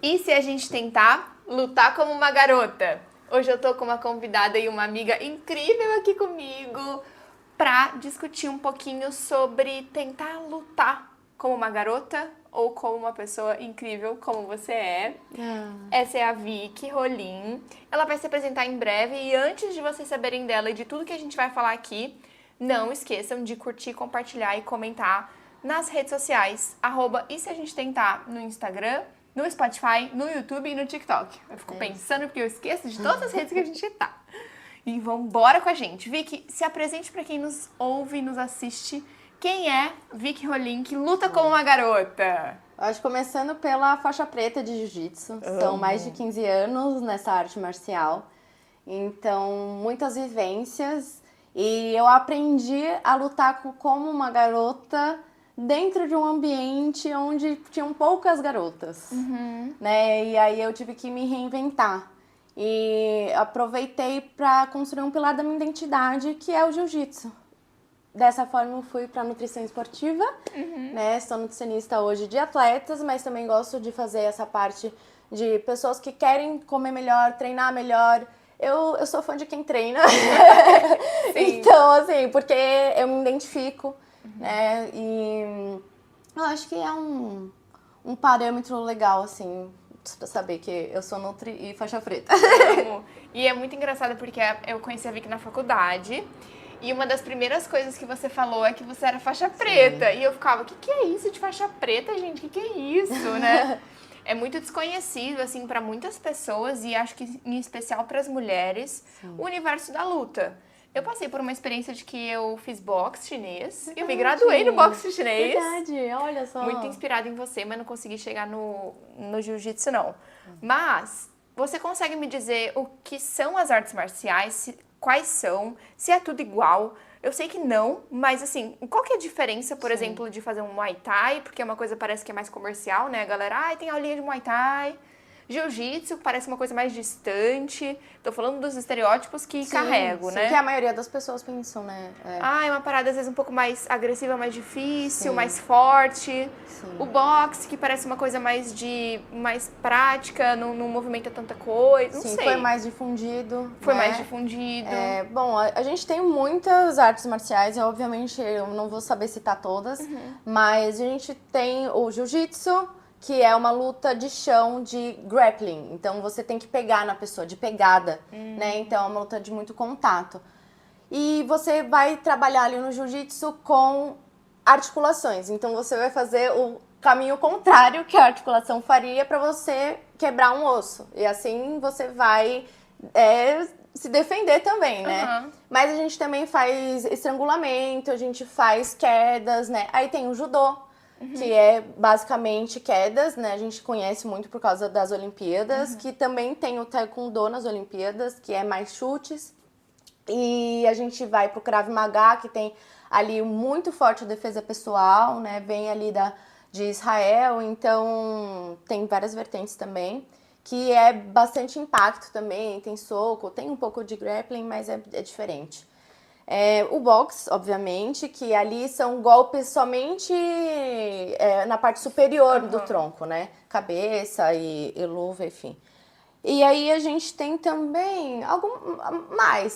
E se a gente tentar lutar como uma garota? Hoje eu tô com uma convidada e uma amiga incrível aqui comigo pra discutir um pouquinho sobre tentar lutar como uma garota ou como uma pessoa incrível como você é. Essa é a Vicky Rolim. Ela vai se apresentar em breve e antes de vocês saberem dela e de tudo que a gente vai falar aqui, não esqueçam de curtir, compartilhar e comentar nas redes sociais, @e se a gente tentar no Instagram, no Spotify, no YouTube e no TikTok. Eu fico pensando porque eu esqueço de todas as redes que a gente tá. E vambora com a gente. Vicky, se apresente pra quem nos ouve e nos assiste. Quem é Vicky Rolim, que luta como uma garota? Acho que começando pela faixa preta de jiu-jitsu. São mais de 15 anos nessa arte marcial. Então, muitas vivências. E eu aprendi a lutar como uma garota dentro de um ambiente onde tinham poucas garotas. Né? E aí eu tive que me reinventar. E aproveitei para construir um pilar da minha identidade, que é o jiu-jitsu. Dessa forma eu fui para nutrição esportiva, né? Sou nutricionista hoje de atletas, mas também gosto de fazer essa parte de pessoas que querem comer melhor, treinar melhor. Eu sou fã de quem treina. Então, assim, porque eu me identifico, né? E eu acho que é um parâmetro legal, assim, pra saber que eu sou nutri e faixa preta. Amo. E é muito engraçado porque eu conheci a Vicky na faculdade. E uma das primeiras coisas que você falou é que você era faixa preta. E eu ficava, o que é isso de faixa preta, gente? O que é isso, né? É muito desconhecido, assim, para muitas pessoas e acho que em especial para as mulheres, o universo da luta. Eu passei por uma experiência de que eu fiz boxe chinês. Eu me graduei no boxe chinês. Verdade, olha só. Muito inspirada em você, mas não consegui chegar no jiu-jitsu, não. Mas você consegue me dizer o que são as artes marciais? Quais são? Se é tudo igual? Eu sei que não, mas assim, qual que é a diferença, por exemplo, de fazer um Muay Thai? Porque é uma coisa parece que é mais comercial, né? A galera, tem aulinha de Muay Thai. Jiu-jitsu parece uma coisa mais distante. Tô falando dos estereótipos que carrego, né? Que a maioria das pessoas pensam, né? É uma parada às vezes um pouco mais agressiva, mais difícil, mais forte. O boxe, que parece uma coisa mais prática, não movimenta tanta coisa, não sei. Foi mais difundido. Foi mais difundido. Bom, a gente tem muitas artes marciais, e obviamente eu não vou saber citar todas, mas a gente tem o jiu-jitsu, que é uma luta de chão, de grappling. Então, você tem que pegar na pessoa, de pegada, né? Então, é uma luta de muito contato. E você vai trabalhar ali no jiu-jitsu com articulações. Então, você vai fazer o caminho contrário que a articulação faria para você quebrar um osso. E assim, você vai se defender também, né? Mas a gente também faz estrangulamento, a gente faz quedas, né? Aí tem o judô, que é basicamente quedas, né? A gente conhece muito por causa das Olimpíadas, que também tem o taekwondo nas Olimpíadas, que é mais chutes. E a gente vai pro Krav Maga, que tem ali muito forte a defesa pessoal, né? Vem ali de Israel, então tem várias vertentes também, que é bastante impacto também, tem soco, tem um pouco de grappling, mas é diferente. O boxe, obviamente, que ali são golpes somente na parte superior do tronco, né? Cabeça e luva, enfim. E aí a gente tem também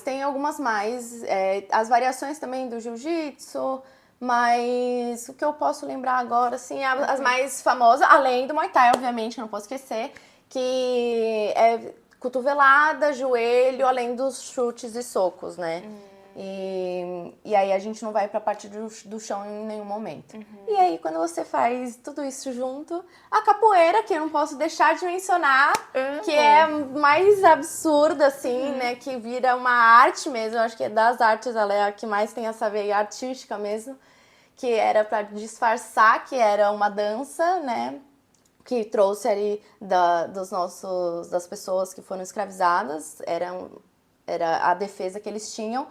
tem algumas mais, as variações também do jiu-jitsu, mas o que eu posso lembrar agora, assim, as mais famosas, além do Muay Thai, obviamente, não posso esquecer, que é cotovelada, joelho, além dos chutes e socos, né? E aí a gente não vai pra parte do chão em nenhum momento. E aí quando você faz tudo isso junto, a capoeira, que eu não posso deixar de mencionar, que é mais absurda, assim, né? Que vira uma arte mesmo. Eu acho que é das artes, ela é a que mais tem essa veia artística mesmo. Que era pra disfarçar que era uma dança, né? Que trouxe ali das pessoas que foram escravizadas. Era a defesa que eles tinham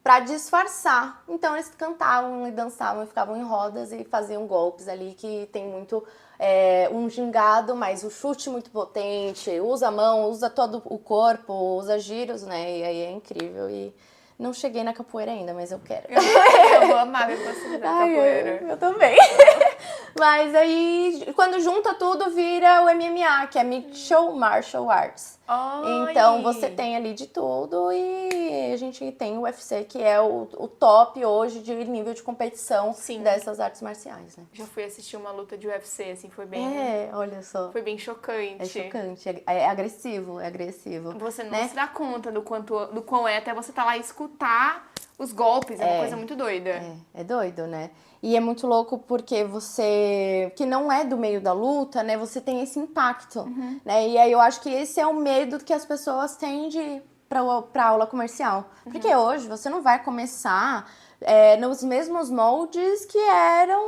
para disfarçar. Então eles cantavam e dançavam e ficavam em rodas e faziam golpes ali que tem muito um gingado, mas o chute muito potente, usa a mão, usa todo o corpo, usa giros, né? E aí é incrível. E não cheguei na capoeira ainda, mas eu quero. Eu vou amar ver você na capoeira. Eu também. Mas aí, quando junta tudo, vira o MMA, que é Mixed Martial Arts. Ai. Então, você tem ali de tudo e a gente tem o UFC, que é o top hoje de nível de competição Sim. dessas artes marciais, né? Já fui assistir uma luta de UFC, assim, foi bem... Olha só. Foi bem chocante. É chocante, é agressivo, é agressivo. Você não né? se dá conta do quão é até você tá lá e escutar os golpes. É uma coisa muito doida. É doido, né? E é muito louco porque você, que não é do meio da luta, né? Você tem esse impacto, né? E aí eu acho que esse é o medo que as pessoas têm de ir pra aula comercial. Porque hoje você não vai começar nos mesmos moldes que eram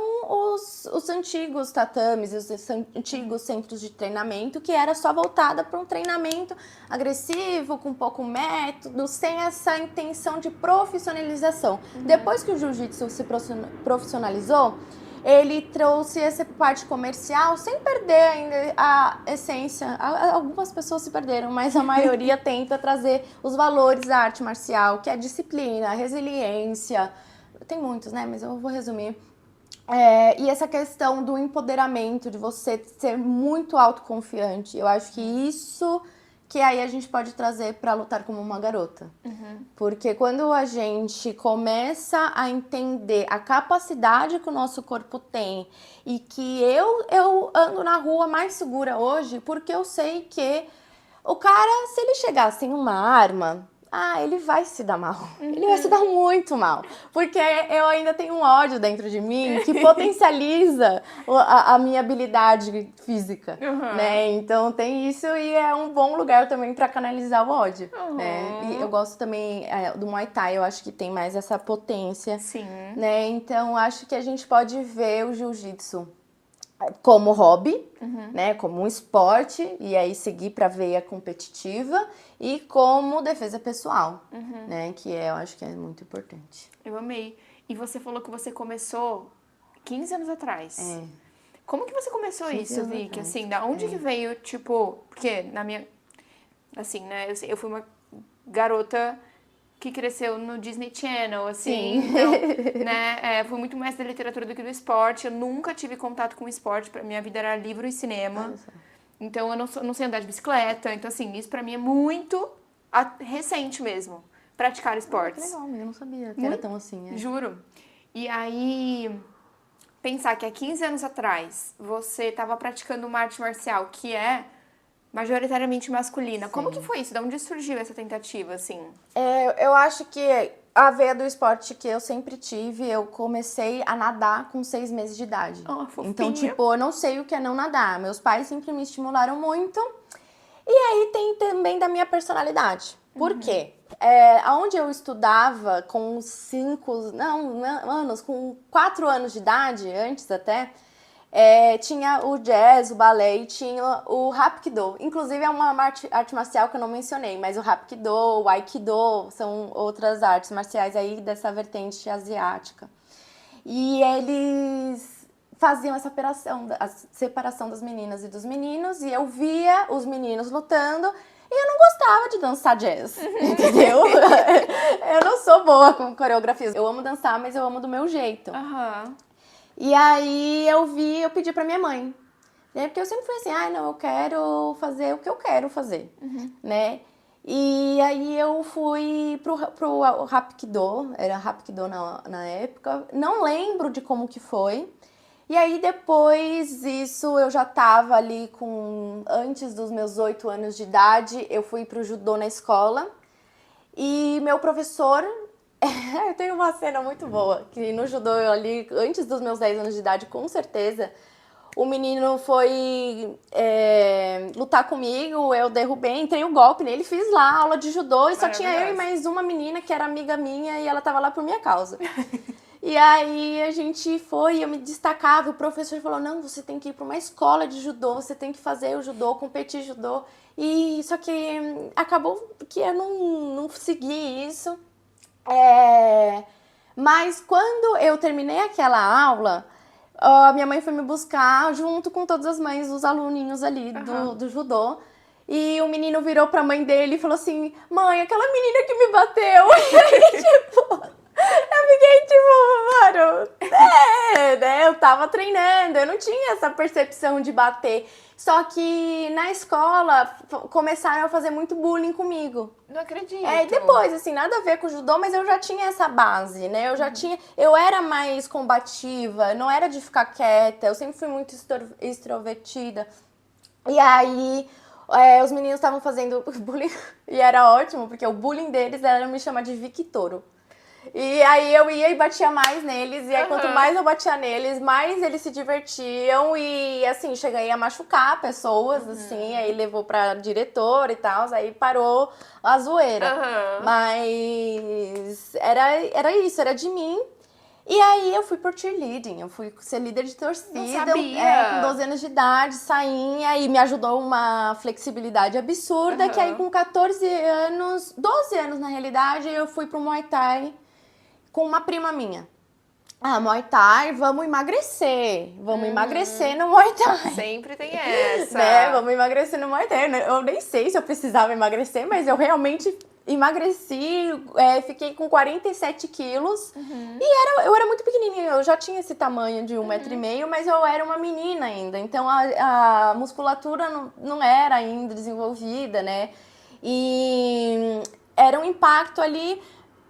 os antigos tatames, os antigos centros de treinamento, que era só voltada para um treinamento agressivo, com pouco método, sem essa intenção de profissionalização. Depois que o jiu-jitsu se profissionalizou, ele trouxe essa parte comercial sem perder ainda a essência. Algumas pessoas se perderam, mas a maioria tenta trazer os valores da arte marcial, que é a disciplina, a resiliência. Tem muitos, né? Mas eu vou resumir. E essa questão do empoderamento, de você ser muito autoconfiante. Eu acho que isso que aí a gente pode trazer para lutar como uma garota. Porque quando a gente começa a entender a capacidade que o nosso corpo tem e que eu ando na rua mais segura hoje porque eu sei que o cara, se ele chegar sem uma arma, ele vai se dar mal. Ele vai se dar muito mal. Porque eu ainda tenho um ódio dentro de mim que potencializa a minha habilidade física, né? Então tem isso e é um bom lugar também para canalizar o ódio, né? E eu gosto também do Muay Thai, eu acho que tem mais essa potência, Sim. né? Então acho que a gente pode ver o jiu-jitsu como hobby, né, como um esporte, e aí seguir para a veia competitiva, e como defesa pessoal, né, que eu acho que é muito importante. Eu amei. E você falou que você começou 15 anos atrás. Como que você começou isso, Vicky? Assim, da onde que veio, tipo... Porque na minha... Assim, né, eu fui uma garota que cresceu no Disney Channel, assim, então, né, fui muito mais da literatura do que do esporte, eu nunca tive contato com esporte, pra minha vida era livro e cinema, então eu não sei andar de bicicleta, então assim, isso pra mim é muito recente mesmo, praticar esportes. Que legal, eu não sabia que era tão assim. Juro. E aí, pensar que há 15 anos atrás, você tava praticando uma arte marcial que é majoritariamente masculina. Sim. Como que foi isso? De onde surgiu essa tentativa, assim? Eu acho que a veia do esporte que eu sempre tive, eu comecei a nadar com 6 meses de idade. Então, tipo, eu não sei o que é não nadar. Meus pais sempre me estimularam muito. E aí tem também da minha personalidade. Por quê? Onde eu estudava com 4 anos de idade, antes até... tinha o jazz, o balé e tinha o Hapkido. Inclusive é uma arte marcial que eu não mencionei, mas o Hapkido, o Aikido são outras artes marciais aí dessa vertente asiática. E eles faziam essa a separação das meninas e dos meninos, e eu via os meninos lutando e eu não gostava de dançar jazz, entendeu? Eu não sou boa com coreografias. Eu amo dançar, mas eu amo do meu jeito. E aí eu pedi pra minha mãe, né? Porque eu sempre fui assim, não, eu quero fazer o que eu quero fazer, né? E aí eu fui pro Hapkido, era Hapkido na época, não lembro de como que foi. E aí depois disso eu já tava ali antes dos meus 8 anos de idade, eu fui pro judô na escola. E meu professor... Eu tenho uma cena muito boa, que no judô eu ali, antes dos meus 10 anos de idade, com certeza, o menino foi lutar comigo, eu derrubei, entrei o golpe nele, fiz lá aula de judô e só tinha eu e mais uma menina que era amiga minha e ela tava lá por minha causa. E aí a gente foi, eu me destacava, o professor falou, não, você tem que ir para uma escola de judô, você tem que fazer o judô, competir judô. E só que acabou que eu não segui isso. Mas quando eu terminei aquela aula, a minha mãe foi me buscar junto com todas as mães dos aluninhos ali do judô. E o menino virou pra mãe dele e falou assim, mãe, aquela menina que me bateu. E aí, tipo, Fiquei tipo, mano, né? Eu tava treinando, eu não tinha essa percepção de bater. Só que na escola começaram a fazer muito bullying comigo. Não acredito. E depois, assim, nada a ver com o judô, mas eu já tinha essa base, né? Eu era mais combativa, não era de ficar quieta, eu sempre fui muito extrovertida. E aí, os meninos estavam fazendo bullying, e era ótimo, porque o bullying deles era me chamar de Vicky Toro. E aí eu ia e batia mais neles, e aí quanto mais eu batia neles, mais eles se divertiam e assim, cheguei a machucar pessoas, assim, aí levou pra diretora e tal, aí parou a zoeira. Mas era isso, era de mim. E aí eu fui por cheerleading, eu fui ser líder de torcida, Não sabia. com 12 anos de idade, sainha, e me ajudou uma flexibilidade absurda, que aí com 14 anos, 12 anos na realidade, eu fui pro Muay Thai com uma prima minha. Ah, Muay Thai, vamos emagrecer no Muay Thai. Sempre tem essa. Né? Vamos emagrecer no Muay Thai. Eu nem sei se eu precisava emagrecer, mas eu realmente emagreci, fiquei com 47 quilos. E eu era muito pequenininha, eu já tinha esse tamanho de 1,5 m, mas eu era uma menina ainda. Então a musculatura não era ainda desenvolvida, né? E era um impacto ali.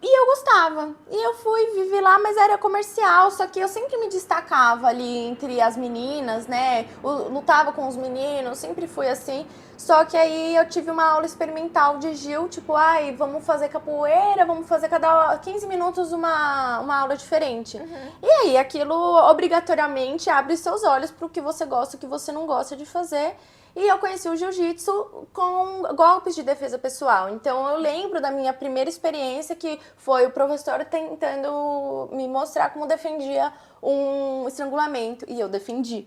E eu gostava. E eu vivi lá, mas era comercial, só que eu sempre me destacava ali entre as meninas, né? Lutava com os meninos, sempre fui assim. Só que aí eu tive uma aula experimental de Gil, tipo, ai, vamos fazer capoeira, vamos fazer cada 15 minutos uma aula diferente. E aí aquilo obrigatoriamente abre seus olhos pro que você gosta e o que você não gosta de fazer. E eu conheci o jiu-jitsu com golpes de defesa pessoal. Então eu lembro da minha primeira experiência, que foi o professor tentando me mostrar como defendia um estrangulamento. E eu defendi.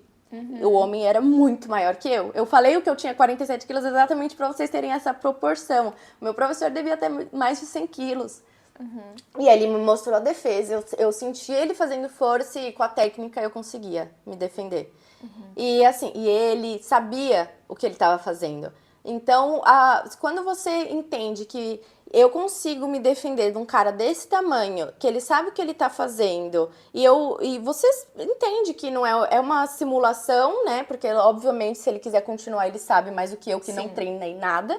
O homem era muito maior que eu. Eu falei o que eu tinha 47 quilos exatamente para vocês terem essa proporção. O meu professor devia ter mais de 100 quilos. E aí ele me mostrou a defesa. Eu senti ele fazendo força e com a técnica eu conseguia me defender. E assim, e ele sabia o que ele estava fazendo. Então, quando você entende que eu consigo me defender de um cara desse tamanho, que ele sabe o que ele tá fazendo, e você entende que não é uma simulação, né? Porque, obviamente, se ele quiser continuar, ele sabe mais do que eu, que não treinei nada.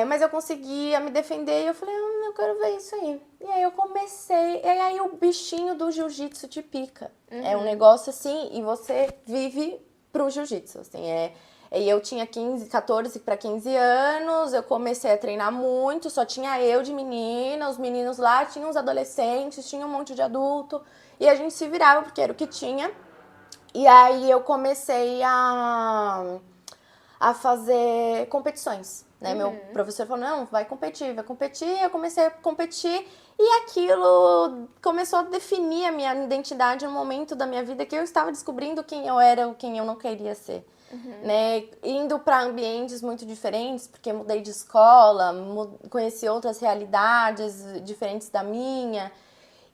Mas eu conseguia me defender e eu falei, eu quero ver isso aí. E aí eu comecei, e aí o bichinho do jiu-jitsu te pica. É um negócio assim, e você vive pro jiu-jitsu, assim, E eu tinha 14 para 15 anos, eu comecei a treinar muito, só tinha eu de menina, os meninos lá, tinha uns adolescentes, tinha um monte de adulto, e a gente se virava porque era o que tinha. E aí eu comecei a fazer competições, né? Meu professor falou, não, vai competir. Eu comecei a competir e aquilo começou a definir a minha identidade no momento da minha vida que eu estava descobrindo quem eu era ou quem eu não queria ser. Né? Indo para ambientes muito diferentes, porque mudei de escola, conheci outras realidades diferentes da minha.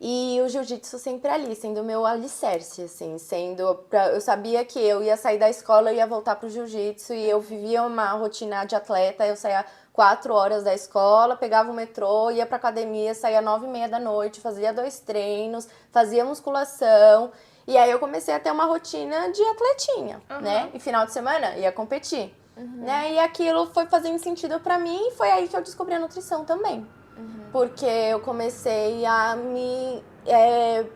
E o jiu-jitsu sempre ali, sendo o meu alicerce, assim, eu sabia que eu ia sair da escola e ia voltar pro jiu-jitsu, e eu vivia uma rotina de atleta, eu saía 4 horas da escola, pegava o metrô, ia pra academia, saía 9h30 da noite, fazia 2 treinos, fazia musculação, e aí eu comecei a ter uma rotina de atletinha, né? E final de semana ia competir, né? E aquilo foi fazendo sentido pra mim, e foi aí que eu descobri a nutrição também. Porque eu comecei a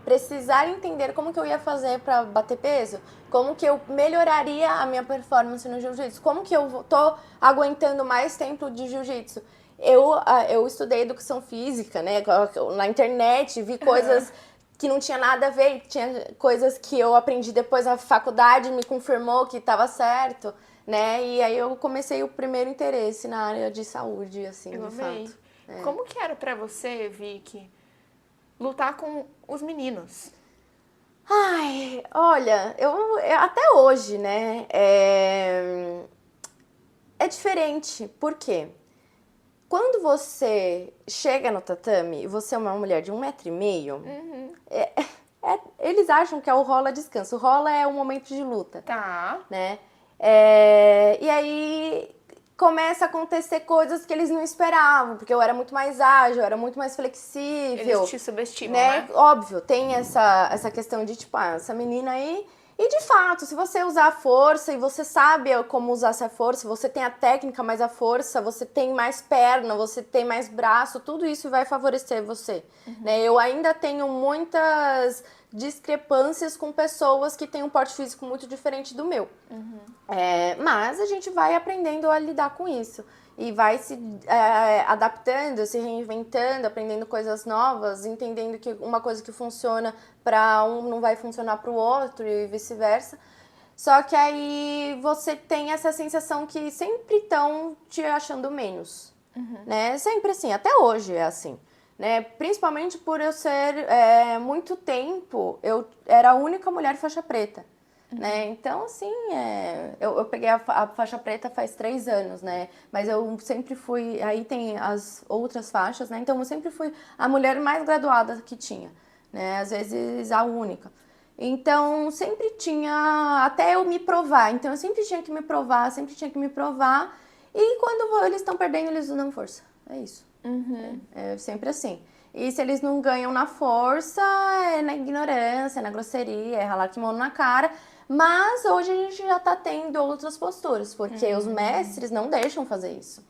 precisar entender como que eu ia fazer para bater peso, como que eu melhoraria a minha performance no jiu-jitsu, como que eu tô aguentando mais tempo de jiu-jitsu. Eu estudei educação física, né, na internet, vi coisas que não tinha nada a ver, tinha coisas que eu aprendi depois na faculdade, me confirmou que estava certo, né, e aí eu comecei o primeiro interesse na área de saúde, assim, de fato. Como que era pra você, Vicky, lutar com os meninos? Ai, olha, até hoje, né, é diferente. Por quê? Quando você chega no tatame e você é uma mulher de 1,5 m, eles acham que é o rola descanso. O rola é o momento de luta. Tá. Né? E aí começa a acontecer coisas que eles não esperavam, porque eu era muito mais ágil, eu era muito mais flexível. Eles te subestimam, né? Óbvio, tem essa questão de, tipo, essa menina aí... E, de fato, se você usar a força e você sabe como usar essa força, você tem a técnica, mais a força, você tem mais perna, você tem mais braço, tudo isso vai favorecer você. Né? Eu ainda tenho muitas discrepâncias com pessoas que têm um porte físico muito diferente do meu. Mas a gente vai aprendendo a lidar com isso. E vai se adaptando, se reinventando, aprendendo coisas novas, entendendo que uma coisa que funciona para um não vai funcionar para o outro e vice-versa. Só que aí você tem essa sensação que sempre estão te achando menos. Né? Sempre assim, até hoje é assim. Né? Principalmente por eu ser, muito tempo, eu era a única mulher faixa preta. Né? Então, assim, eu peguei a faixa preta faz 3 anos, né? Mas eu sempre fui... Aí tem as outras faixas, né? Então, eu sempre fui a mulher mais graduada que tinha, né? Às vezes, a única. Então, sempre tinha... Até eu me provar. Então, eu sempre tinha que me provar, sempre tinha que me provar. E quando eles estão perdendo, eles usam força. É isso. É sempre assim. E se eles não ganham na força, é na ignorância, é na grosseria, é ralar kimono na cara. Mas hoje a gente já tá tendo outras posturas, porque os mestres não deixam fazer isso.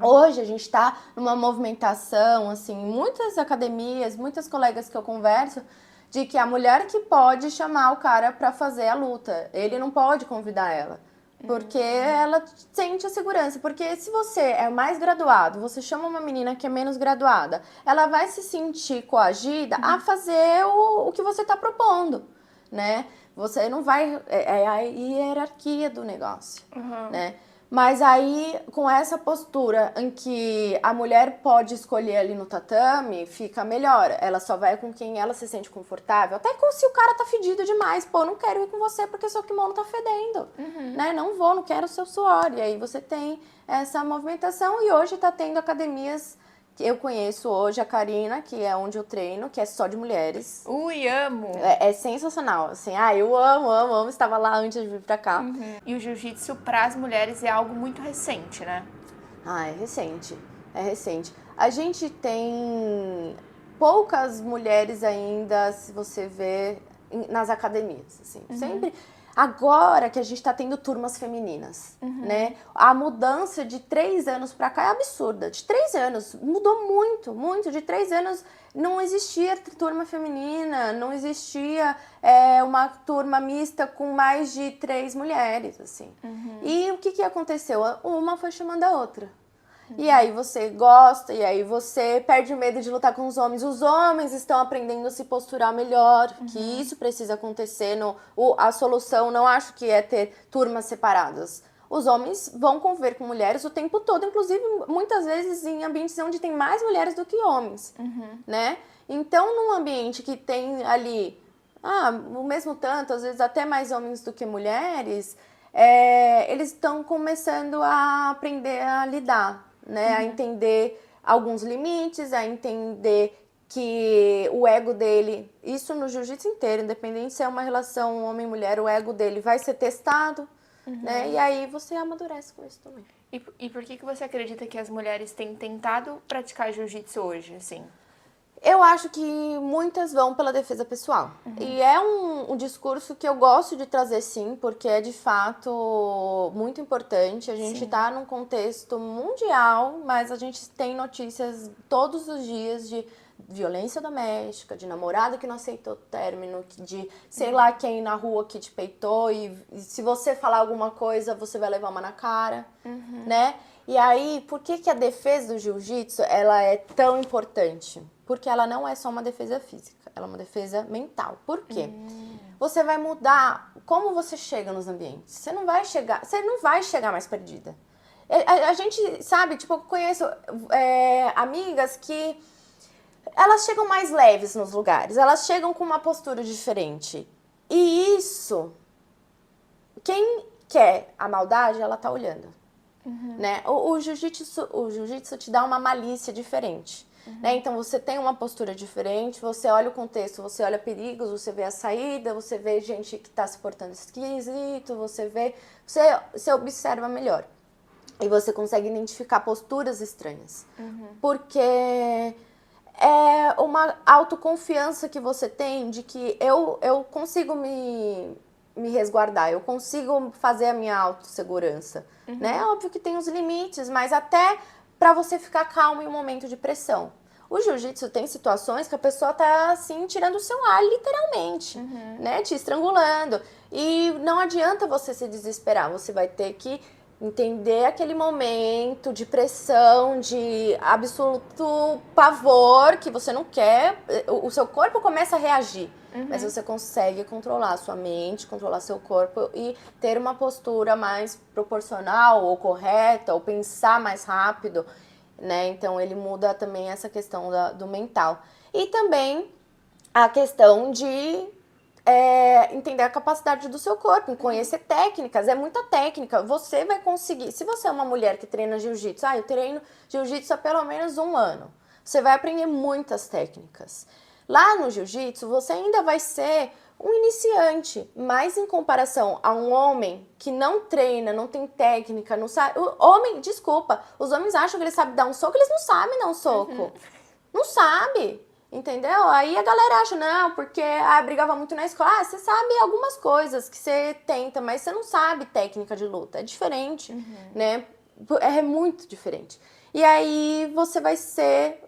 Hoje a gente tá numa movimentação, assim, muitas academias, muitas colegas que eu converso, de que a mulher que pode chamar o cara pra fazer a luta, ele não pode convidar ela. Porque ela sente a segurança. Porque se você é mais graduado, você chama uma menina que é menos graduada, ela vai se sentir coagida a fazer o que você tá propondo, né? Você não vai... É a hierarquia do negócio, né? Mas aí, com essa postura em que a mulher pode escolher ali no tatame, fica melhor. Ela só vai com quem ela se sente confortável. Até se o cara tá fedido demais. Pô, não quero ir com você porque seu kimono tá fedendo. Né? Não vou, não quero o seu suor. E aí você tem essa movimentação. E hoje tá tendo academias... Eu conheço hoje a Karina, que é onde eu treino, que é só de mulheres. Ui, amo! É sensacional, assim, eu amo, estava lá antes de vir pra cá. E o jiu-jitsu para as mulheres é algo muito recente, né? É recente, é recente. A gente tem poucas mulheres ainda, se você vê, nas academias, assim, sempre... Agora que a gente tá tendo turmas femininas, né? A mudança de 3 anos pra cá é absurda. De 3 anos, mudou muito, muito. De 3 anos não existia turma feminina, não existia uma turma mista com mais de 3 mulheres, assim. E o que aconteceu? Uma foi chamando a outra. E aí você gosta, e aí você perde o medo de lutar com os homens. Os homens estão aprendendo a se posturar melhor, que isso precisa acontecer. A solução não acho que é ter turmas separadas. Os homens vão conviver com mulheres o tempo todo, inclusive muitas vezes em ambientes onde tem mais mulheres do que homens, né? Então, num ambiente que tem ali, o mesmo tanto, às vezes até mais homens do que mulheres, eles estão começando a aprender a lidar, né? A entender alguns limites, a entender que o ego dele, isso no jiu-jitsu inteiro, independente se é uma relação homem-mulher, o ego dele vai ser testado, né? E aí você amadurece com isso também. E por que você acredita que as mulheres têm tentado praticar jiu-jitsu hoje, assim? Eu acho que muitas vão pela defesa pessoal. E é um discurso que eu gosto de trazer, sim, porque é de fato muito importante. A gente está num contexto mundial, mas a gente tem notícias todos os dias de violência doméstica, de namorada que não aceitou o término, de sei lá quem na rua que te peitou e se você falar alguma coisa, você vai levar uma na cara, né? E aí, por que a defesa do jiu-jitsu ela é tão importante? Porque ela não é só uma defesa física, ela é uma defesa mental. Por quê? Você vai mudar como você chega nos ambientes. Você não vai chegar mais perdida. A gente sabe, tipo, eu conheço amigas que elas chegam mais leves nos lugares, elas chegam com uma postura diferente. E isso, quem quer a maldade, ela tá olhando. Né? O jiu-jitsu te dá uma malícia diferente. Né? Então você tem uma postura diferente, você olha o contexto, você olha perigos, você vê a saída, você vê gente que está se portando esquisito, você observa melhor. e você consegue identificar posturas estranhas. Porque é uma autoconfiança que você tem de que eu consigo me resguardar, eu consigo fazer a minha autossegurança, né? É óbvio que tem os limites, mas até para você ficar calmo em um momento de pressão. O jiu-jitsu tem situações que a pessoa tá assim tirando o seu ar literalmente, né? Te estrangulando. E não adianta você se desesperar, você vai ter que entender aquele momento de pressão, de absoluto pavor que você não quer. O seu corpo começa a reagir, mas você consegue controlar a sua mente, controlar seu corpo e ter uma postura mais proporcional ou correta, ou pensar mais rápido, né? Então ele muda também essa questão do mental. E também a questão de entender a capacidade do seu corpo, conhecer técnicas, é muita técnica. Você vai conseguir, se você é uma mulher que treina jiu-jitsu, eu treino jiu-jitsu há pelo menos 1 ano, você vai aprender muitas técnicas. Lá no jiu-jitsu, você ainda vai ser um iniciante, mas em comparação a um homem que não treina, não tem técnica, não sabe. O homem, desculpa, os homens acham que eles sabem dar um soco, eles não sabem dar um soco. Não sabe. Entendeu? Aí a galera acha, não, porque brigava muito na escola. Você sabe algumas coisas que você tenta, mas você não sabe técnica de luta. É diferente, né? É muito diferente. E aí você vai ser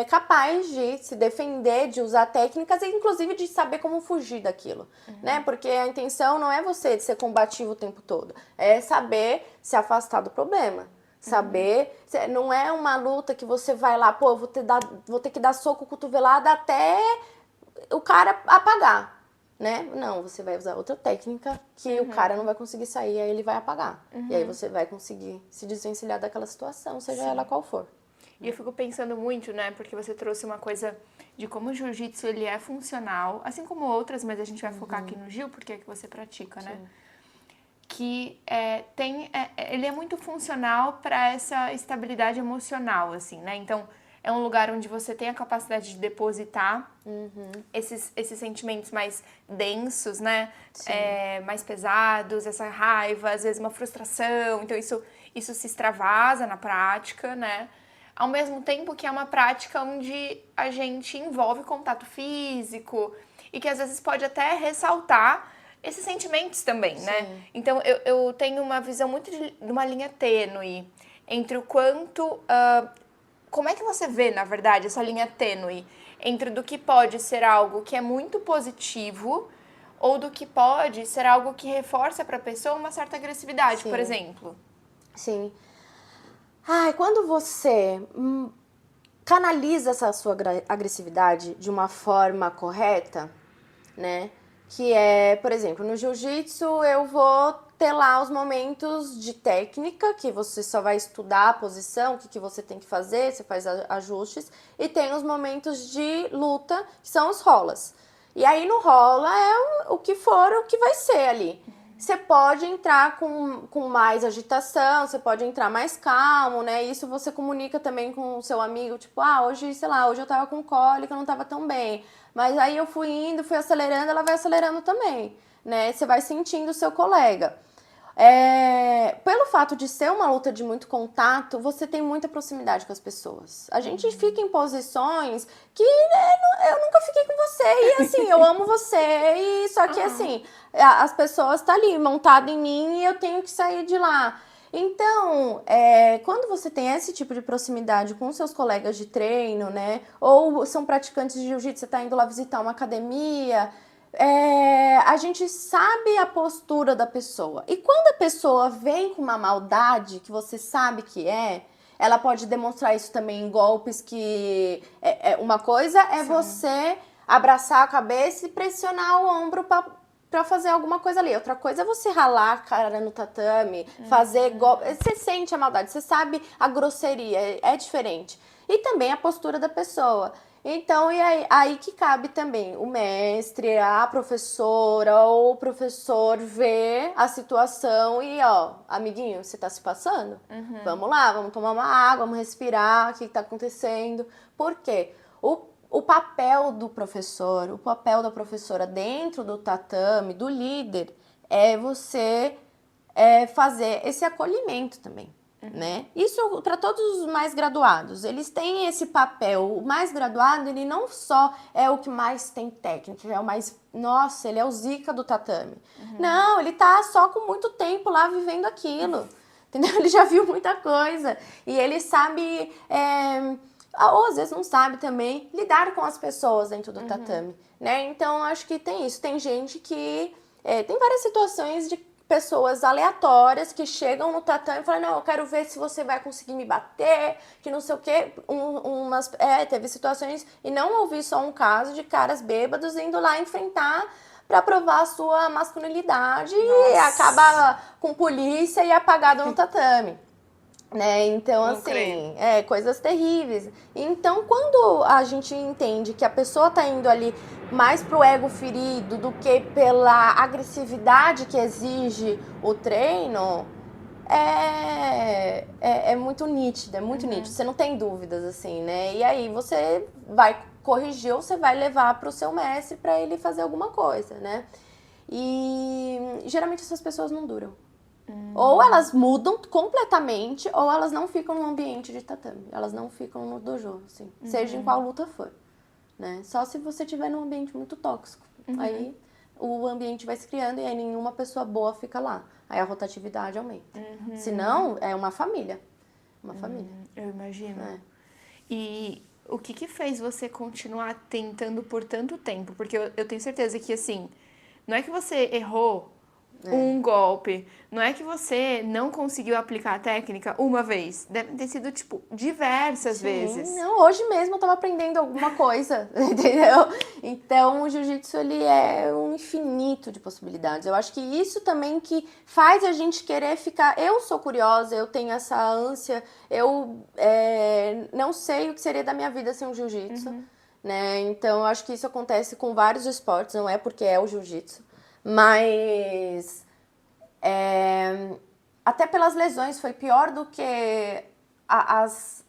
capaz de se defender, de usar técnicas e inclusive de saber como fugir daquilo, né? Porque a intenção não é você de ser combativo o tempo todo, é saber se afastar do problema. Saber, não é uma luta que você vai lá, pô, vou ter que dar soco, cotovelada até o cara apagar, né? Não, você vai usar outra técnica que o cara não vai conseguir sair, aí ele vai apagar. E aí você vai conseguir se desvencilhar daquela situação, seja ela qual for. E eu fico pensando muito, né, porque você trouxe uma coisa de como o jiu-jitsu ele é funcional, assim como outras, mas a gente vai focar aqui no Gil, porque é que você pratica, né? Que ele é muito funcional para essa estabilidade emocional, assim, né? Então, é um lugar onde você tem a capacidade de depositar esses sentimentos mais densos, né? Mais pesados, essa raiva, às vezes uma frustração. Então, isso se extravasa na prática, né? Ao mesmo tempo que é uma prática onde a gente envolve contato físico e que às vezes pode até ressaltar esses sentimentos também, né? Então, eu tenho uma visão muito de uma linha tênue entre o quanto... como é que você vê, na verdade, essa linha tênue entre do que pode ser algo que é muito positivo ou do que pode ser algo que reforça para a pessoa uma certa agressividade, por exemplo? Sim. Quando você canaliza essa sua agressividade de uma forma correta, né? Que é, por exemplo, no jiu-jitsu eu vou ter lá os momentos de técnica, que você só vai estudar a posição, o que você tem que fazer, você faz ajustes, e tem os momentos de luta, que são os rolas. E aí no rola o que for, o que vai ser ali. Você pode entrar com mais agitação, você pode entrar mais calmo, né? Isso você comunica também com o seu amigo, tipo, hoje, sei lá, hoje eu tava com cólica, eu não tava tão bem. Mas aí eu fui indo, fui acelerando, ela vai acelerando também, né? Você vai sentindo o seu colega. Pelo fato de ser uma luta de muito contato, você tem muita proximidade com as pessoas. A gente fica em posições que eu nunca fiquei com você e assim, eu amo você e só que assim, as pessoas estão ali montadas em mim e eu tenho que sair de lá. Então, quando você tem esse tipo de proximidade com seus colegas de treino, né? Ou são praticantes de jiu-jitsu, você está indo lá visitar uma academia, a gente sabe a postura da pessoa. E quando a pessoa vem com uma maldade que você sabe que ela pode demonstrar isso também em golpes que... uma coisa é você abraçar a cabeça e pressionar o ombro pra fazer alguma coisa ali. Outra coisa é você ralar a cara no tatame, fazer golpe. Você sente a maldade, você sabe a grosseria, é diferente. E também a postura da pessoa. Então, e aí que cabe também o mestre, a professora ou o professor ver a situação e, amiguinho, você tá se passando? Vamos lá, vamos tomar uma água, vamos respirar, o que tá acontecendo? Por quê? O papel do professor, o papel da professora dentro do tatame, do líder, é você fazer esse acolhimento também. né? Isso para todos os mais graduados. Eles têm esse papel. O mais graduado, ele não só é o que mais tem técnica, é o mais... Nossa, ele é o zica do tatame. Não, ele tá só com muito tempo lá vivendo aquilo. Entendeu? Ele já viu muita coisa. E ele sabe... ou às vezes não sabe também lidar com as pessoas dentro do tatame, né? Então, acho que tem isso. Tem gente que... tem várias situações de pessoas aleatórias que chegam no tatame e falam, não, eu quero ver se você vai conseguir me bater, que não sei o quê. Teve situações, e não ouvi só um caso de caras bêbados indo lá enfrentar pra provar a sua masculinidade e acaba com polícia e apagado no tatame. Né? Então, Não assim, creio. coisas terríveis. Então, quando a gente entende que a pessoa tá indo ali mais pro ego ferido do que pela agressividade que exige o treino, é muito nítido, é muito nítido. Você não tem dúvidas, assim, né? E aí você vai corrigir ou você vai levar pro seu mestre pra ele fazer alguma coisa, né? E geralmente essas pessoas não duram. Ou elas mudam completamente, ou elas não ficam no ambiente de tatame. Elas não ficam no dojo, assim. Seja em qual luta for. Né? Só se você estiver num ambiente muito tóxico. Aí o ambiente vai se criando e aí nenhuma pessoa boa fica lá. Aí a rotatividade aumenta. Senão, é uma família. Uma família. Eu imagino. E o que fez você continuar tentando por tanto tempo? Porque eu tenho certeza que, assim, não é que você errou um golpe, não é que você não conseguiu aplicar a técnica uma vez. Deve ter sido, tipo, diversas vezes. Não, hoje mesmo eu tava aprendendo alguma coisa, entendeu? Então, o jiu-jitsu, ele é um infinito de possibilidades. Eu acho que isso também que faz a gente querer ficar... Eu sou curiosa, eu tenho essa ânsia, eu não sei o que seria da minha vida sem o jiu-jitsu, né? Então, eu acho que isso acontece com vários esportes, não é porque é o jiu-jitsu, mas... até pelas lesões foi pior do que as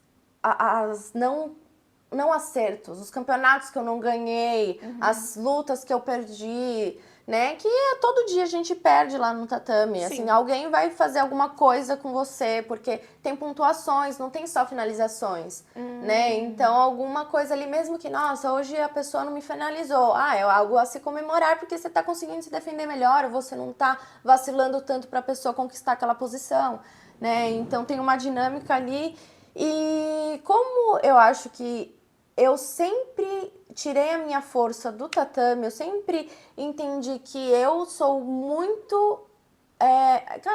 não acertos, os campeonatos que eu não ganhei, as lutas que eu perdi, né? Que todo dia a gente perde lá no tatame. Sim. Assim, alguém vai fazer alguma coisa com você, porque tem pontuações, não tem só finalizações, né? Então, alguma coisa ali, mesmo que, nossa, hoje a pessoa não me finalizou. É algo a se comemorar, porque você tá conseguindo se defender melhor, ou você não tá vacilando tanto pra pessoa conquistar aquela posição, né? Então, tem uma dinâmica ali. E como eu acho que eu sempre tirei a minha força do tatame, eu sempre entendi que eu sou muito...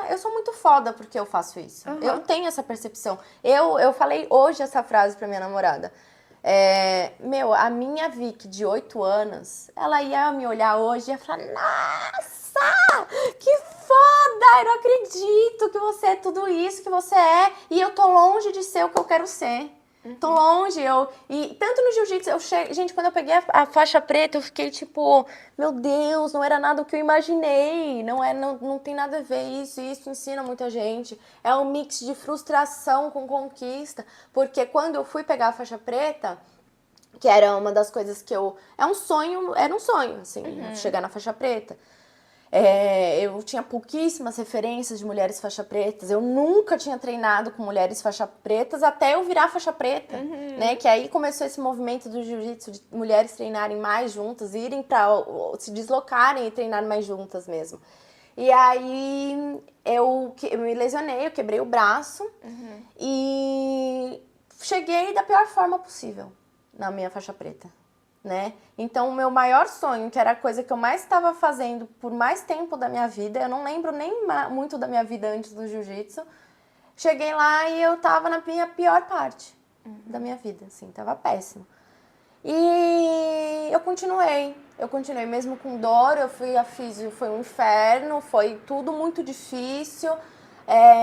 eu sou muito foda porque eu faço isso. Eu tenho essa percepção. Eu falei hoje essa frase pra minha namorada. A minha Vicky de 8 anos, ela ia me olhar hoje e ia falar, nossa, que foda, eu não acredito que você é tudo isso que você é e eu tô longe de ser o que eu quero ser. Tô longe, e tanto no jiu-jitsu, gente, quando eu peguei a faixa preta, eu fiquei tipo, meu Deus, não era nada o que eu imaginei, não tem nada a ver isso ensina muita gente, é um mix de frustração com conquista, porque quando eu fui pegar a faixa preta, que era uma das coisas que era um sonho, assim, chegar na faixa preta. Eu tinha pouquíssimas referências de mulheres faixa pretas. Eu nunca tinha treinado com mulheres faixa pretas até eu virar faixa preta, né? Que aí começou esse movimento do jiu-jitsu de mulheres treinarem mais juntas, irem para se deslocarem e treinarem mais juntas mesmo. E aí eu me lesionei, eu quebrei o braço e cheguei da pior forma possível na minha faixa preta. Né? Então, o meu maior sonho, que era a coisa que eu mais estava fazendo por mais tempo da minha vida, eu não lembro nem muito da minha vida antes do jiu-jitsu, cheguei lá e eu tava na minha pior parte da minha vida, assim, tava péssimo. E eu continuei mesmo com dor, eu fui a físio, foi um inferno, foi tudo muito difícil,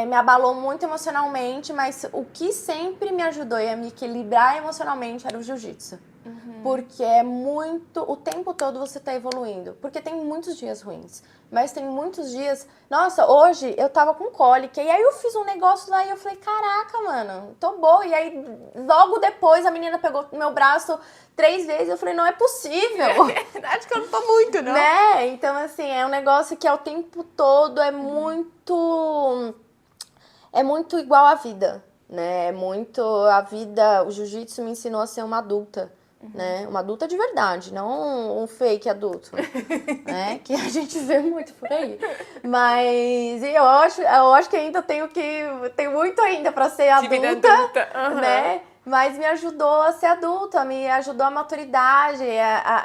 me abalou muito emocionalmente, mas o que sempre me ajudou a me equilibrar emocionalmente era o jiu-jitsu. Porque o tempo todo você tá evoluindo. Porque tem muitos dias ruins. Mas tem muitos dias... Nossa, hoje eu tava com cólica. E aí eu fiz um negócio lá e eu falei, caraca, mano, tô boa. E aí, logo depois, a menina pegou meu braço 3 vezes. Eu falei, não é possível. Acho que eu não tô muito, não. Né? Então, assim, é um negócio que ao tempo todo é muito... é muito igual à vida, né? É muito a vida, o jiu-jitsu me ensinou a ser uma adulta, né? Uma adulta de verdade, não um fake adulto, né? Que a gente vê muito por aí. Mas eu acho que ainda tenho muito ainda para ser De vida adulta, adulta. Aham. né? Mas me ajudou a ser adulta, me ajudou a maturidade,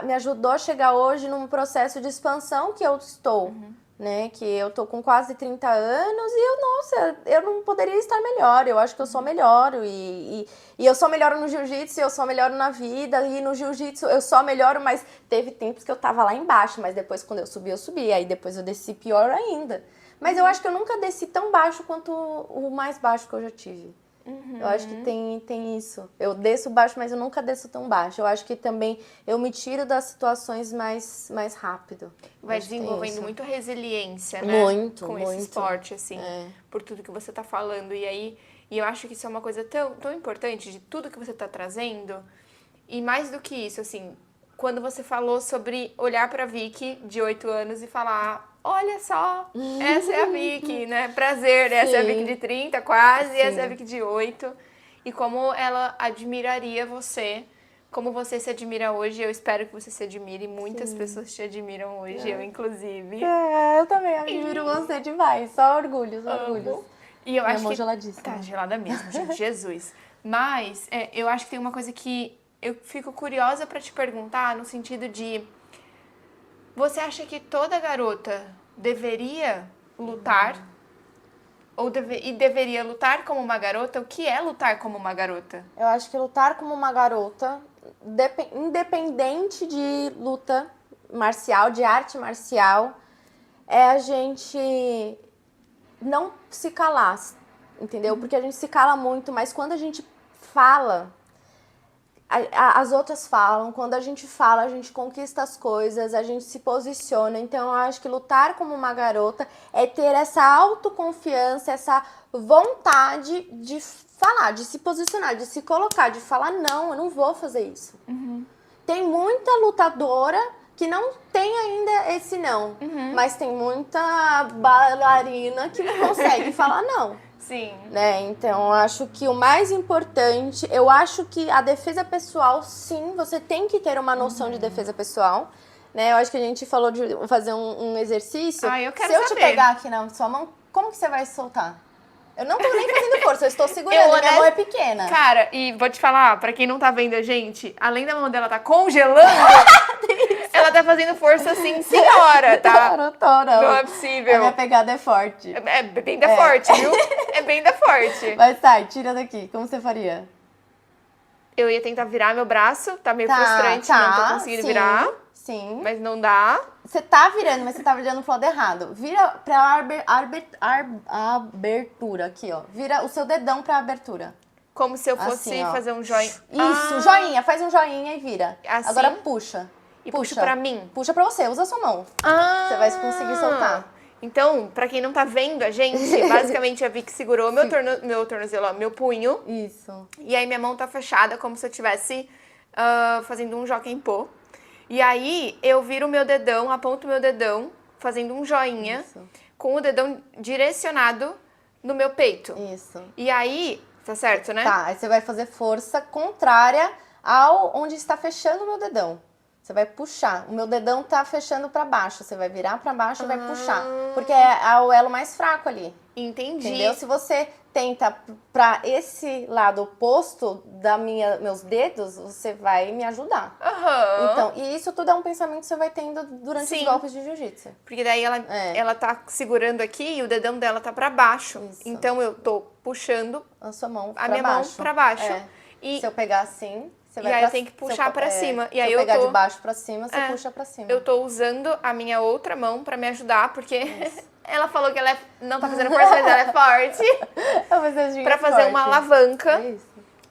me ajudou a chegar hoje num processo de expansão que eu estou, né? Que eu tô com quase 30 anos e nossa, eu não poderia estar melhor. Eu acho que eu só melhoro e eu só melhoro no jiu-jitsu, eu só melhoro na vida e no jiu-jitsu eu só melhoro, mas teve tempos que eu tava lá embaixo, mas depois quando eu subi, aí depois eu desci pior ainda. Mas eu acho que eu nunca desci tão baixo quanto o mais baixo que eu já tive. Eu acho que tem isso. Eu desço baixo, mas eu nunca desço tão baixo. Eu acho que também eu me tiro das situações mais rápido. Vai Acho que tem desenvolvendo isso. muito resiliência, né? Muito, com muito. esse esporte, assim, É. por tudo que você tá falando. E eu acho que isso é uma coisa tão, tão importante de tudo que você tá trazendo. E mais do que isso, assim, quando você falou sobre olhar pra Vicky de 8 anos e falar, olha só, essa é a Vicky, né? Prazer, essa é a Sim. Vicky de 30 quase, e essa é a Sim. Vicky de 8. E como ela admiraria você, como você se admira hoje. Eu espero que você se admire. Muitas pessoas te admiram hoje, eu inclusive. Eu também admiro você demais. Só orgulhos, orgulhos. Amo. E eu Minha acho mão que geladíssima. tá gelada mesmo, gente, Jesus. Mas eu acho que tem uma coisa que eu fico curiosa pra te perguntar, no sentido de você acha que toda garota deveria lutar e deveria lutar como uma garota? O que é lutar como uma garota? Eu acho que lutar como uma garota, independente de luta marcial, de arte marcial, é a gente não se calar, entendeu? Porque a gente se cala muito, mas quando a gente fala, as outras falam. Quando a gente fala, a gente conquista as coisas, a gente se posiciona. Então, eu acho que lutar como uma garota é ter essa autoconfiança, essa vontade de falar, de se posicionar, de se colocar, de falar, não, eu não vou fazer isso. Tem muita lutadora que não tem ainda esse não, mas tem muita bailarina que não consegue falar não. Sim. Né? Então, eu acho que o mais importante, eu acho que a defesa pessoal, sim, você tem que ter uma noção de defesa pessoal, né? Eu acho que a gente falou de fazer um exercício. Ah, eu quero Se eu te saber. pegar aqui na sua mão, como que você vai soltar? Eu não tô nem fazendo força, eu estou segurando, Eu, minha né? mão é pequena. Cara, e vou te falar, pra quem não tá vendo a gente, além da mão dela tá congelando, ela tá fazendo força assim, senhora, tá? Não. Não é A possível. minha pegada é forte. É bem da forte, viu? É bem da forte. Mas tá, tira daqui, como você faria? Eu ia tentar virar meu braço, tá meio Tá, frustrante, não tô conseguindo sim, virar, Sim. mas não dá. Você tá virando, mas você tá virando pro lado errado. Vira pra abertura aqui, ó. Vira o seu dedão pra abertura. Como se eu fosse Assim, ó. fazer um joinha. Isso, joinha. Faz um joinha e vira. Assim? Agora puxa. E puxo pra mim. Puxa pra você, usa a sua mão. Você vai conseguir soltar. Então, pra quem não tá vendo a gente, basicamente a Vicky segurou meu tornozelo, ó, meu punho. Isso. E aí minha mão tá fechada, como se eu estivesse fazendo um jockey-pô. E aí eu viro o meu dedão, aponto o meu dedão, fazendo um joinha, Isso. com o dedão direcionado no meu peito. Isso. E aí, tá certo, né? Tá, aí você vai fazer força contrária ao onde está fechando o meu dedão. Você vai puxar. O meu dedão tá fechando pra baixo. Você vai virar pra baixo e vai puxar. Porque é o elo mais fraco ali. Entendi. Entendeu? Se você tenta pra esse lado oposto meus dedos, você vai me ajudar. Aham. Então, e isso tudo é um pensamento que você vai tendo durante Sim. os golpes de jiu-jitsu. Porque daí ela tá segurando aqui e o dedão dela tá pra baixo. Isso. Então eu tô puxando A sua mão a pra minha baixo. mão pra baixo. É. E Se eu pegar assim, você vai aí pra eu tenho que puxar se eu- pra cima. E se aí eu eu pegar tô- de baixo pra cima, você puxa pra cima. eu tô usando a minha outra mão pra me ajudar, porque ela falou que ela não tá fazendo força, mas ela é forte. Pra fazer uma alavanca É isso.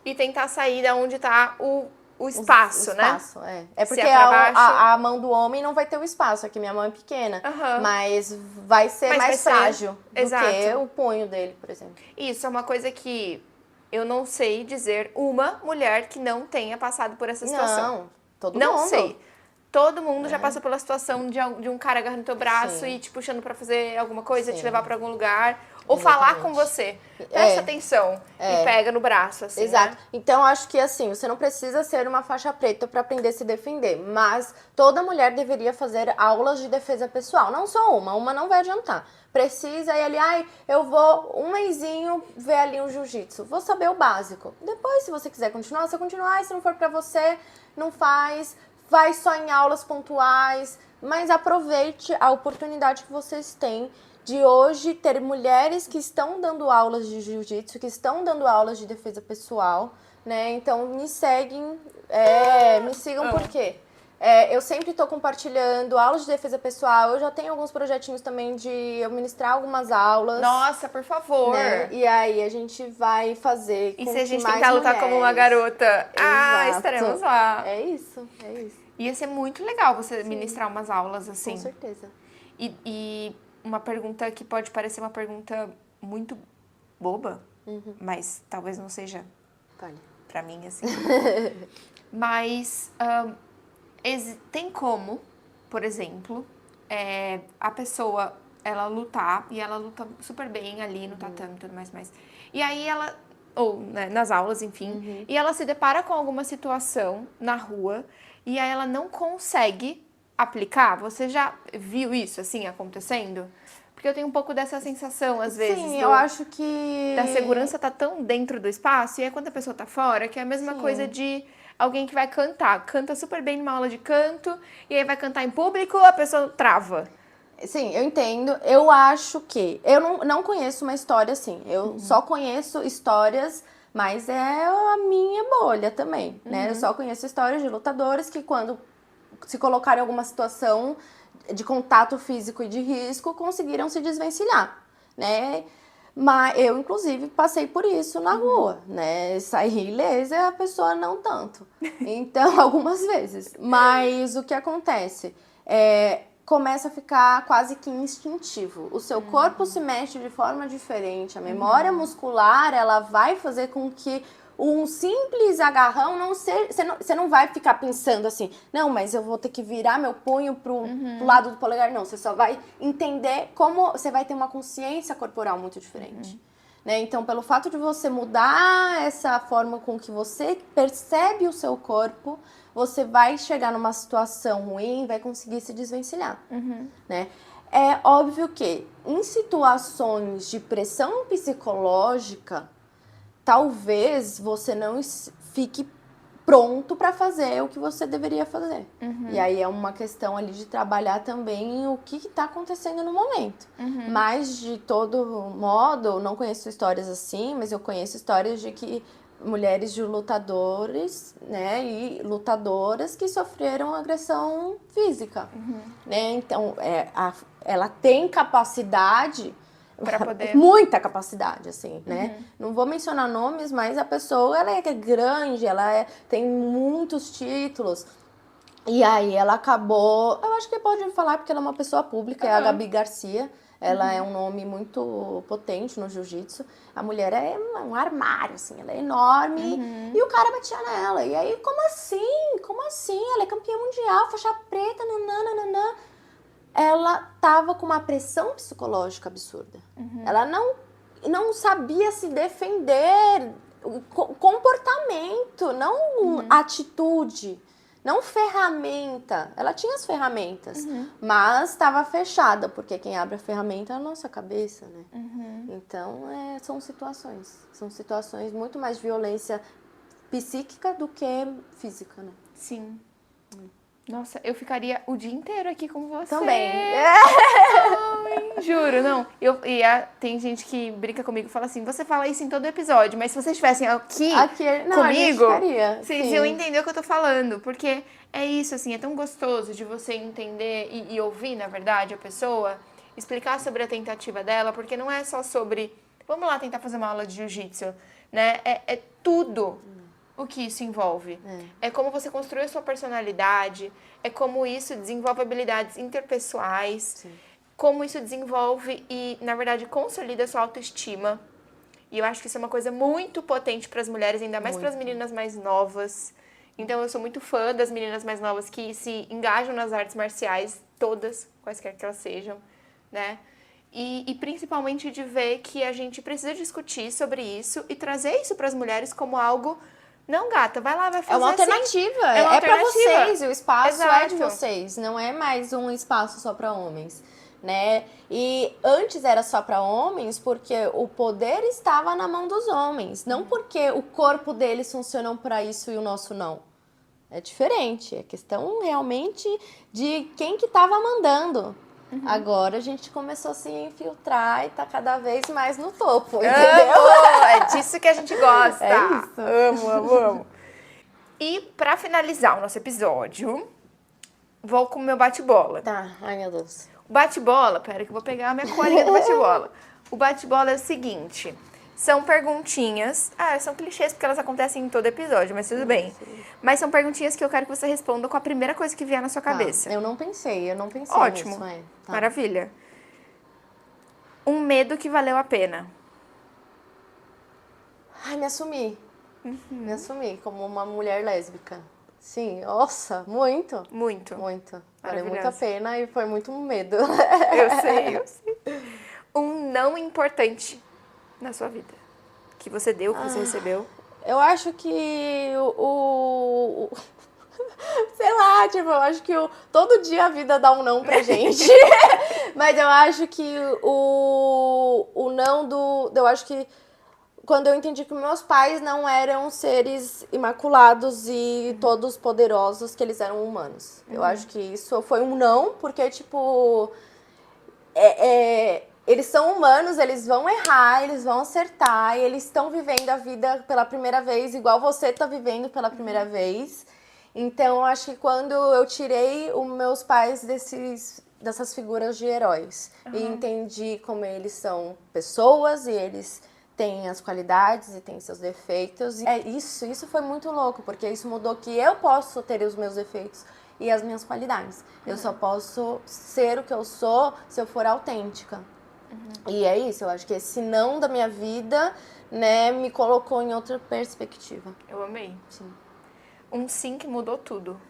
e tentar sair da onde tá o espaço, O né? espaço, é. É Se porque é pra baixo- a mão do homem não vai ter o espaço. Aqui minha mão é pequena. Aham. Mas vai ser Mas mais vai ser- frágil do Exato. que o punho dele, por exemplo. Isso é uma coisa que eu não sei dizer uma mulher que não tenha passado por essa situação. Não, todo Não mundo. sei. todo mundo já passou pela situação de um cara agarrando teu braço Sim. e te puxando pra fazer alguma coisa, te Sim. levar pra algum lugar. Ou Exatamente. falar com você. Presta atenção. E pega no braço, assim, Exato. né? Então, acho que assim, você não precisa ser uma faixa preta para aprender a se defender, mas toda mulher deveria fazer aulas de defesa pessoal. Não só uma não vai adiantar. Precisa ir ali, eu vou um mesinho ver ali um jiu-jitsu. Vou saber o básico. Depois, se você quiser continuar, você continua. Se não for para você, não faz. Vai só em aulas pontuais, mas aproveite a oportunidade que vocês têm de hoje ter mulheres que estão dando aulas de jiu-jitsu, que estão dando aulas de defesa pessoal, né? Então me sigam por quê? Eu sempre estou compartilhando aulas de defesa pessoal, eu já tenho alguns projetinhos também de eu ministrar algumas aulas. Nossa, por favor. Né? E aí a gente vai fazer E com se a gente que mais tentar lutar mulheres... como uma garota? Ah, Exato. estaremos lá. É isso. Ia ser muito legal você ministrar umas aulas assim. Com certeza. E uma pergunta que pode parecer uma pergunta muito boba, mas talvez não seja pra mim, assim. Mas tem como, por exemplo, a pessoa, ela lutar, e ela luta super bem ali no tatame e tudo mais. E aí ela, ou né, nas aulas, enfim, e ela se depara com alguma situação na rua, e aí ela não consegue aplicar. Você já viu isso, assim, acontecendo? Porque eu tenho um pouco dessa sensação, às vezes. Sim, eu acho que... Da segurança tá tão dentro do espaço, e aí quando a pessoa tá fora, que é a mesma coisa de alguém que vai cantar. Canta super bem numa aula de canto, e aí vai cantar em público, a pessoa trava. Sim, eu entendo. Eu acho que... Eu não conheço uma história assim. Eu só conheço histórias, mas é a minha bolha também, né? Eu só conheço histórias de lutadores que quando se colocaram em alguma situação de contato físico e de risco, conseguiram se desvencilhar, né? Mas eu, inclusive, passei por isso na rua, né? Saí ilesa e a pessoa não tanto. Então, algumas vezes. Mas o que acontece? Começa a ficar quase que instintivo. O seu corpo se mexe de forma diferente. A memória muscular, ela vai fazer com que um simples agarrão não ser... Você não vai ficar pensando assim, não, mas eu vou ter que virar meu punho pro lado do polegar. Não, você só vai entender como... Você vai ter uma consciência corporal muito diferente. Né? Então, pelo fato de você mudar essa forma com que você percebe o seu corpo, você vai chegar numa situação ruim, vai conseguir se desvencilhar. Né? É óbvio que em situações de pressão psicológica, talvez você não fique pronto para fazer o que você deveria fazer. E aí é uma questão ali de trabalhar também o que está acontecendo no momento. Mas, de todo modo, não conheço histórias assim, mas eu conheço histórias de que mulheres de lutadores, né, e lutadoras que sofreram agressão física. Né? Então, ela tem capacidade... Pra poder... Muita capacidade, assim, né? Não vou mencionar nomes, mas a pessoa, ela é grande, tem muitos títulos. E aí ela acabou... Eu acho que pode falar porque ela é uma pessoa pública, é a Gabi Garcia. Ela é um nome muito potente no jiu-jitsu. A mulher é um armário, assim, ela é enorme. E o cara batia nela. E aí, como assim? Como assim? Ela é campeã mundial, faixa preta, nananana. Ela tava com uma pressão psicológica absurda. Ela não sabia se defender, comportamento, não atitude, não ferramenta. Ela tinha as ferramentas, mas estava fechada, porque quem abre a ferramenta é a nossa cabeça, né? Então, são situações muito mais violência psíquica do que física, né? Sim. Nossa, eu ficaria o dia inteiro aqui com você. Também. Ai, juro, não. Tem gente que brinca comigo e fala assim, você fala isso em todo episódio, mas se vocês estivessem aqui Não, a gente comigo, ficaria, vocês sim. iam entender o que eu tô falando. Porque é isso, assim, é tão gostoso de você entender e ouvir, na verdade, a pessoa, explicar sobre a tentativa dela, porque não é só sobre, vamos lá tentar fazer uma aula de jiu-jitsu, né? É tudo o que isso envolve. É como você construi a sua personalidade, é como isso desenvolve habilidades interpessoais, Sim. como isso desenvolve e, na verdade, consolida a sua autoestima. E eu acho que isso é uma coisa muito potente para as mulheres, ainda mais para as meninas mais novas, Então eu sou muito fã das meninas mais novas que se engajam nas artes marciais, todas, quaisquer que elas sejam, né? E principalmente de ver que a gente precisa discutir sobre isso e trazer isso para as mulheres como algo... Não, gata, vai lá, vai fazer É uma assim. alternativa, É uma pra alternativa. vocês, o espaço é de Exato. vocês, não é mais um espaço só pra homens, né? E antes era só pra homens porque o poder estava na mão dos homens, não porque o corpo deles funcionam pra isso e o nosso não. É diferente, é questão realmente de quem que tava mandando. Agora a gente começou a se infiltrar e tá cada vez mais no topo, entendeu? Amo! É disso que a gente gosta. É isso. Amo, amo, amo. E pra finalizar o nosso episódio, vou com o meu bate-bola. Tá, ai meu Deus. O bate-bola, pera que eu vou pegar a minha colinha do bate-bola. O bate-bola é o seguinte, são perguntinhas, são clichês porque elas acontecem em todo episódio, mas tudo bem. Mas são perguntinhas que eu quero que você responda com a primeira coisa que vier na sua cabeça. Tá, eu não pensei Ótimo, nisso. Tá. maravilha. Um medo que valeu a pena. Ai, me assumi. Me assumi como uma mulher lésbica. Sim, nossa, muito. Muito. Muito. Valeu Maravilhosa. muito a pena e foi muito um medo. Eu sei. Um não importante na sua vida. Que você deu, que você recebeu. Eu acho que sei lá, tipo, eu acho que todo dia a vida dá um não pra gente. Mas eu acho que o não eu acho que quando eu entendi que meus pais não eram seres imaculados e todos poderosos, que eles eram humanos. Eu acho que isso foi um não, porque, tipo, eles são humanos, eles vão errar, eles vão acertar, e eles estão vivendo a vida pela primeira vez, igual você tá vivendo pela primeira vez. Então, eu acho que quando eu tirei os meus pais dessas figuras de heróis e entendi como eles são pessoas e eles têm as qualidades e têm seus defeitos. Isso foi muito louco, porque isso mudou que eu posso ter os meus defeitos e as minhas qualidades. Eu só posso ser o que eu sou se eu for autêntica. E é isso, eu acho que esse não da minha vida, né, me colocou em outra perspectiva. Eu amei. Sim. Um sim que mudou tudo.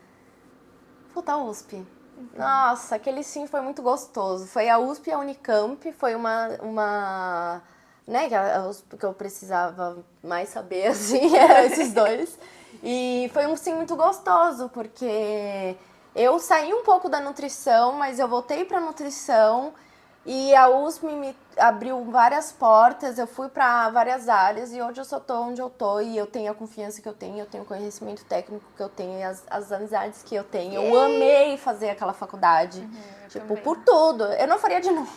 Puta, a USP. Nossa, aquele sim foi muito gostoso. Foi a USP e a Unicamp, foi uma né, a USP que eu precisava mais saber, assim, esses dois. E foi um sim muito gostoso, porque eu saí um pouco da nutrição, mas eu voltei pra nutrição. E a USP me abriu várias portas, eu fui para várias áreas e hoje eu só tô onde eu tô e eu tenho a confiança que eu tenho o conhecimento técnico que eu tenho e as amizades que eu tenho. Eu amei fazer aquela faculdade, tipo, também. por tudo. Eu não faria de novo,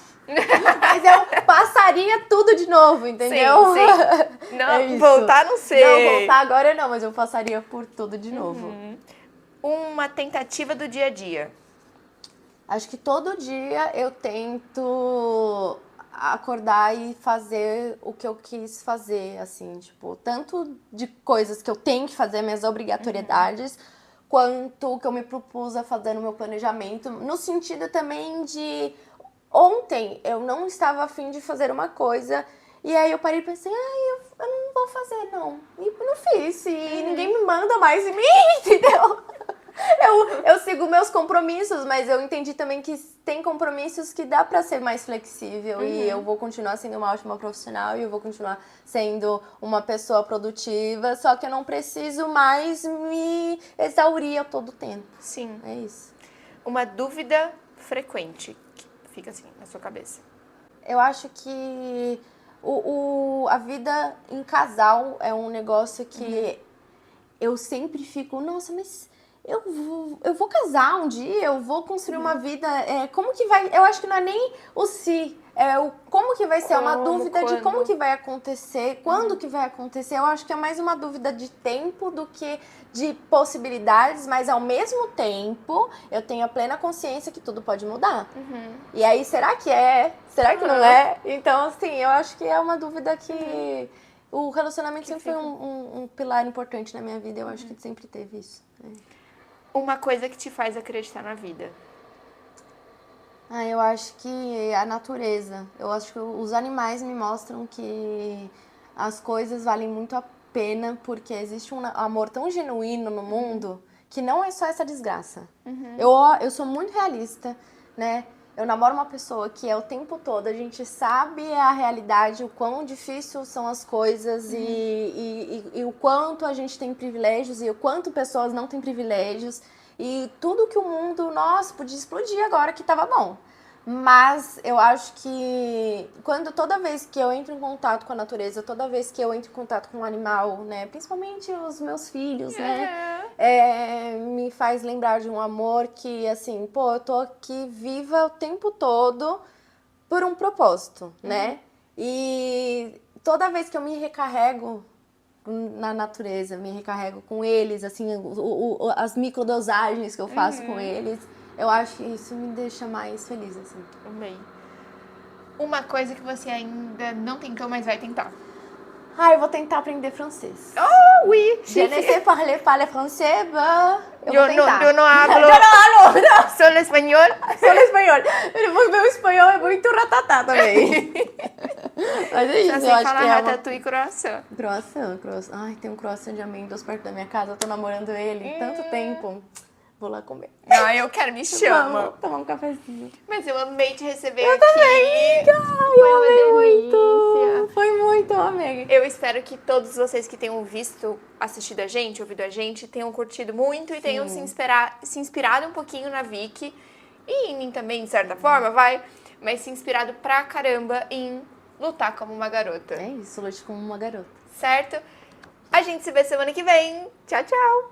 mas eu passaria tudo de novo, entendeu? Sim. Não, É isso. voltar não sei. Não, voltar agora não, mas eu passaria por tudo de novo. Uma tentativa do dia a dia. Acho que todo dia eu tento acordar e fazer o que eu quis fazer, assim, tipo, tanto de coisas que eu tenho que fazer, minhas obrigatoriedades, quanto o que eu me propus a fazer no meu planejamento, no sentido também de ontem eu não estava afim de fazer uma coisa e aí eu parei e pensei, eu não vou fazer, não. E não fiz, e ninguém me manda mais em mim, entendeu? Eu sigo meus compromissos, mas eu entendi também que tem compromissos que dá pra ser mais flexível e eu vou continuar sendo uma ótima profissional e eu vou continuar sendo uma pessoa produtiva, só que eu não preciso mais me exaurir a todo tempo. Sim. É isso. Uma dúvida frequente que fica assim na sua cabeça. Eu acho que a vida em casal é um negócio que eu sempre fico, nossa, mas eu vou casar um dia, eu vou construir uma vida, como que vai, eu acho que não é nem o se, é o como que vai ser, é uma dúvida de como que vai acontecer, quando que vai acontecer, eu acho que é mais uma dúvida de tempo do que de possibilidades, mas ao mesmo tempo eu tenho a plena consciência que tudo pode mudar. E aí, será que é? Será que não é? Então, assim, eu acho que é uma dúvida que o relacionamento sempre foi um pilar importante na minha vida, eu acho que sempre teve isso. Uma coisa que te faz acreditar na vida. Eu acho que a natureza. Eu acho que os animais me mostram que as coisas valem muito pena, porque existe um amor tão genuíno no mundo que não é só essa desgraça. Eu sou muito realista, né? Eu namoro uma pessoa que é o tempo todo, a gente sabe a realidade, o quão difícil são as coisas e o quanto a gente tem privilégios e o quanto pessoas não têm privilégios. E tudo que o mundo, nossa, podia explodir agora que tava bom. Mas eu acho que toda vez que eu entro em contato com a natureza, toda vez que eu entro em contato com um animal, né, principalmente os meus filhos, né, me faz lembrar de um amor que, assim, pô, eu tô aqui viva o tempo todo por um propósito, né? E toda vez que eu me recarrego na natureza, me recarrego com eles, assim, as microdosagens que eu faço com eles, eu acho que isso me deixa mais feliz, assim. Amei. Uma coisa que você ainda não tentou, mas vai tentar. Ah, eu vou tentar aprender francês. Oh, oui, Je ne sais parler français, eu vou Eu tentar. não hablo Eu não hablo, não. solo espanhol. Sou espanhol. Meu espanhol é muito ratatá também. Mas é isso, Só eu sei acho falar que é uma... ratatouille e croissant. Croissant. Ai, tem um croissant de amêndoas perto da minha casa. Eu tô namorando ele tanto tempo. Vou lá comer. Ah, eu quero, me chama. Vamos tomar um cafezinho. Mas eu amei te receber Eu aqui. também, Foi eu uma amei delícia. muito. Foi muito, eu amei. Eu espero que todos vocês que tenham assistido a gente, ouvido a gente, tenham curtido muito e tenham se inspirado um pouquinho na Vicky. E em mim também, de certa forma, mas se inspirado pra caramba em lutar como uma garota. É isso, lute como uma garota. Certo? A gente se vê semana que vem. Tchau, tchau!